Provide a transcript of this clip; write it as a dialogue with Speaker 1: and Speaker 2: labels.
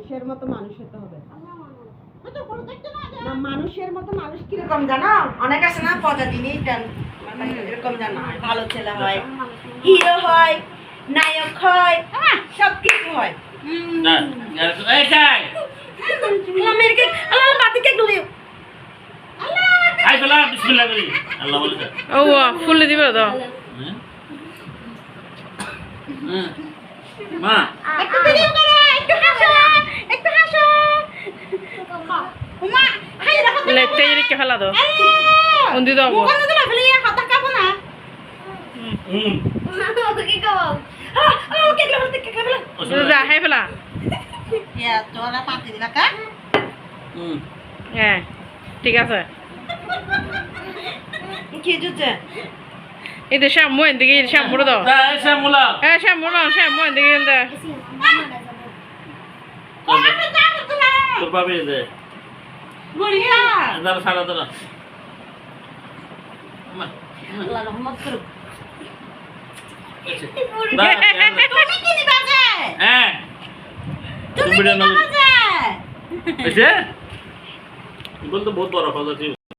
Speaker 1: মানুষের মতো মানুষ হতে হবে। না মানুষের মতো মানুষ কিরকম জানো? অনেক আছে না প্রজাতি নেই এরকম জানো, ভালো ছেলে হয়, হিরো হয়, নায়ক হয়, সব কিছু হয়।
Speaker 2: না এই যাই
Speaker 1: আমেরিকা আল্লাহ বাতিকে গুলি
Speaker 2: আই বলা বিসমিল্লাহ করি আল্লাহ বলে
Speaker 3: ও ফুলে দিবে দাও।
Speaker 2: মা
Speaker 1: একটু ভিডিও করো, একটু হাসো, একটু হাসো। মা হাই রাখো
Speaker 3: লেটে এদিকে ফেলা দাও। উন্দি দাও গো।
Speaker 1: কোন দিলা ফেলিয়া হাতা কাবো না। কি কও? ওকে গেল হতে কে ফেলা।
Speaker 3: যা হাই ফেলা।
Speaker 1: ইয়া তোরা পাতি দিলা কা?
Speaker 3: হ্যাঁ ঠিক আছে।
Speaker 1: কি জুছে?
Speaker 3: এই যে শ্যাম্পু এদিকে শ্যাম্পু দাও।
Speaker 2: এই শ্যামুলা
Speaker 3: হ্যাঁ শ্যাম্পু নাও, শ্যাম্পু এদিকে দাও।
Speaker 2: তোর পাবে দে
Speaker 1: বুড়িয়া
Speaker 2: দাঁড়া সারা দাঁড়া
Speaker 1: আল্লাহ রহমত করুক।
Speaker 2: তুমি
Speaker 1: কি দিবা যে?
Speaker 2: হ্যাঁ
Speaker 1: তুমি
Speaker 2: ভিডিও
Speaker 1: কি দিবা যে?
Speaker 2: এসে বলতো বহুত বড় কথা ছিল।